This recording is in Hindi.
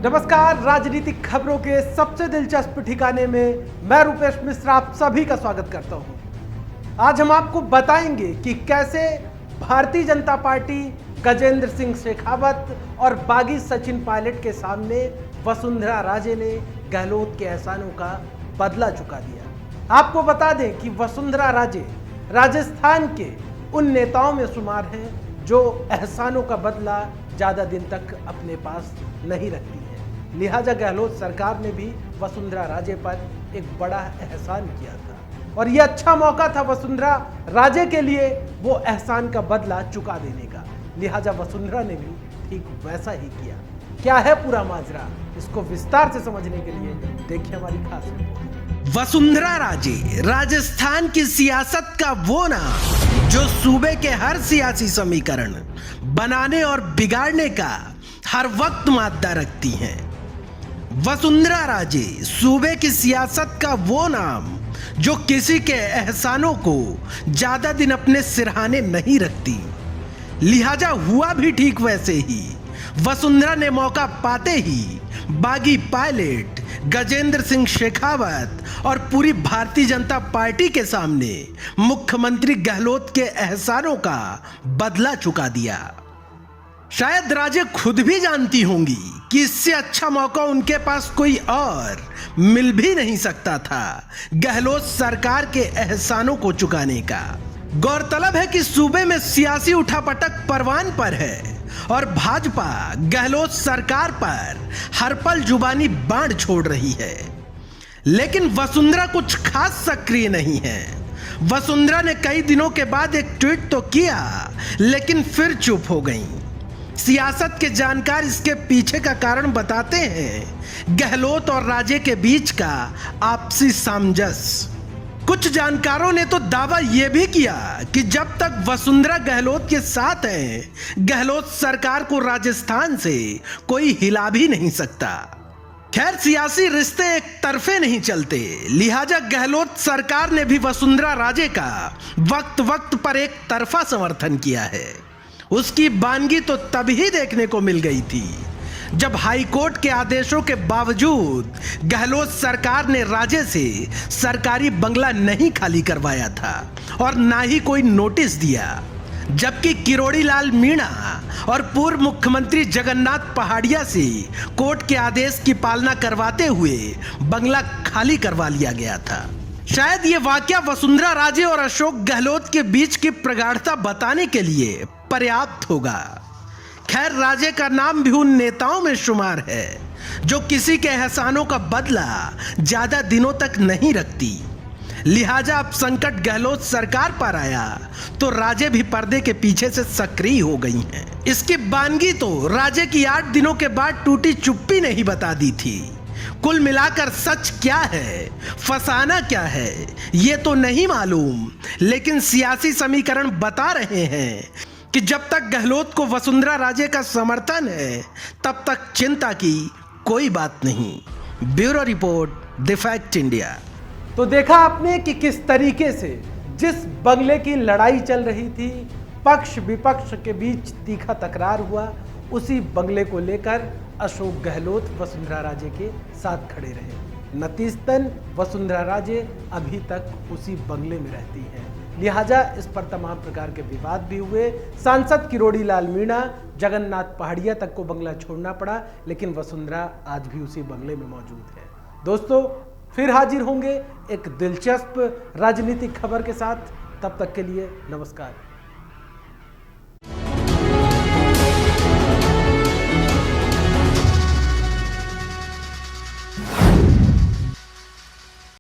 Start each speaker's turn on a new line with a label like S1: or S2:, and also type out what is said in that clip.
S1: नमस्कार, राजनीतिक खबरों के सबसे दिलचस्प ठिकाने में मैं रूपेश मिश्रा आप सभी का स्वागत करता हूं। आज हम आपको बताएंगे कि कैसे भारतीय जनता पार्टी गजेंद्र सिंह शेखावत और बागी सचिन पायलट के सामने वसुंधरा राजे ने गहलोत के एहसानों का बदला चुका दिया। आपको बता दें कि वसुंधरा राजे राजस्थान के उन नेताओं में शुमार हैं जो एहसानों का बदला ज्यादा दिन तक अपने पास नहीं रखती है। लिहाजा गहलोत सरकार ने भी वसुंधरा राजे पर एक बड़ा एहसान किया था और यह अच्छा मौका था वसुंधरा राजे के लिए वो एहसान का बदला चुका देने का। लिहाजा वसुंधरा ने भी ठीक वैसा ही किया। क्या है पूरा माजरा, इसको विस्तार से समझने के लिए देखिए हमारी खास रिपोर्ट।
S2: वसुंधरा राजे राजस्थान की सियासत का वो नाम जो सूबे के हर सियासी समीकरण बनाने और बिगाड़ने का हर वक्त मादा रखती हैं। वसुंधरा राजे सूबे की सियासत का वो नाम जो किसी के एहसानों को ज्यादा दिन अपने सिरहाने नहीं रखती। लिहाजा हुआ भी ठीक वैसे ही। वसुंधरा ने मौका पाते ही बागी पायलट, गजेंद्र सिंह शेखावत और पूरी भारतीय जनता पार्टी के सामने मुख्यमंत्री गहलोत के एहसानों का बदला चुका दिया। शायद राजे खुद भी जानती होंगी कि इससे अच्छा मौका उनके पास कोई और मिल भी नहीं सकता था गहलोत सरकार के एहसानों को चुकाने का। गौरतलब है कि सूबे में सियासी उठापटक परवान पर है और भाजपा गहलोत सरकार पर हर पल जुबानी बाण छोड़ रही है, लेकिन वसुंधरा कुछ खास सक्रिय नहीं है। वसुंधरा ने कई दिनों के बाद एक ट्वीट तो किया, लेकिन फिर चुप हो गई। सियासत के जानकार इसके पीछे का कारण बताते हैं गहलोत और राजे के बीच का आपसी सामंजस्य। कुछ जानकारों ने तो दावा यह भी किया कि जब तक वसुंधरा गहलोत के साथ है, गहलोत सरकार को राजस्थान से कोई हिला भी नहीं सकता। खैर, सियासी रिश्ते एक तरफे नहीं चलते, लिहाजा गहलोत सरकार ने भी वसुंधरा राजे का वक्त वक्त पर एक तरफा समर्थन किया है। उसकी बानगी तो तभी देखने को मिल गई थी जब हाईकोर्ट के आदेशों के बावजूद गहलोत सरकार ने राजे से सरकारी बंगला नहीं खाली करवाया था और ना ही कोई नोटिस दिया, जबकि किरोड़ी लाल मीणा और पूर्व मुख्यमंत्री जगन्नाथ पहाड़िया से कोर्ट के आदेश की पालना करवाते हुए बंगला खाली करवा लिया गया था। शायद ये वाकया वसुंधरा राजे और अशोक गहलोत के बीच की प्रगाढ़ता बताने के लिए पर्याप्त होगा। खैर, राजे का नाम भी उन नेताओं में शुमार है जो किसी के एहसानों का बदला ज्यादा दिनों तक नहीं रखती। लिहाजा अब संकट गहलोत सरकार पर आया तो राजे भी पर्दे के पीछे से सक्रिय हो गई हैं। इसकी बानगी तो राजे की 8 दिनों के बाद टूटी चुप्पी ने ही बता दी थी। कुल मिलाकर सच क्या है, फसाना क्या है, ये तो नहीं मालूम, लेकिन सियासी समीकरण बता रहे हैं कि जब तक गहलोत को वसुंधरा राजे का समर्थन है, तब तक चिंता की कोई बात नहीं। Bureau report, the fact India.
S1: तो देखा आपने कि किस तरीके से जिस बंगले की लड़ाई चल रही थी, पक्ष विपक्ष के बीच तीखा तकरार हुआ, उसी बंगले को लेकर अशोक गहलोत वसुंधरा राजे के साथ खड़े रहे। नतीजतन वसुंधरा राजे अभी तक उसी बंगले में रहती हैं। लिहाजा इस पर तमाम प्रकार के विवाद भी हुए। सांसद किरोड़ी लाल मीणा, जगन्नाथ पहाड़िया तक को बंगला छोड़ना पड़ा, लेकिन वसुंधरा आज भी उसी बंगले में मौजूद है। दोस्तों, फिर हाजिर होंगे एक दिलचस्प राजनीतिक खबर के साथ। तब तक के लिए नमस्कार।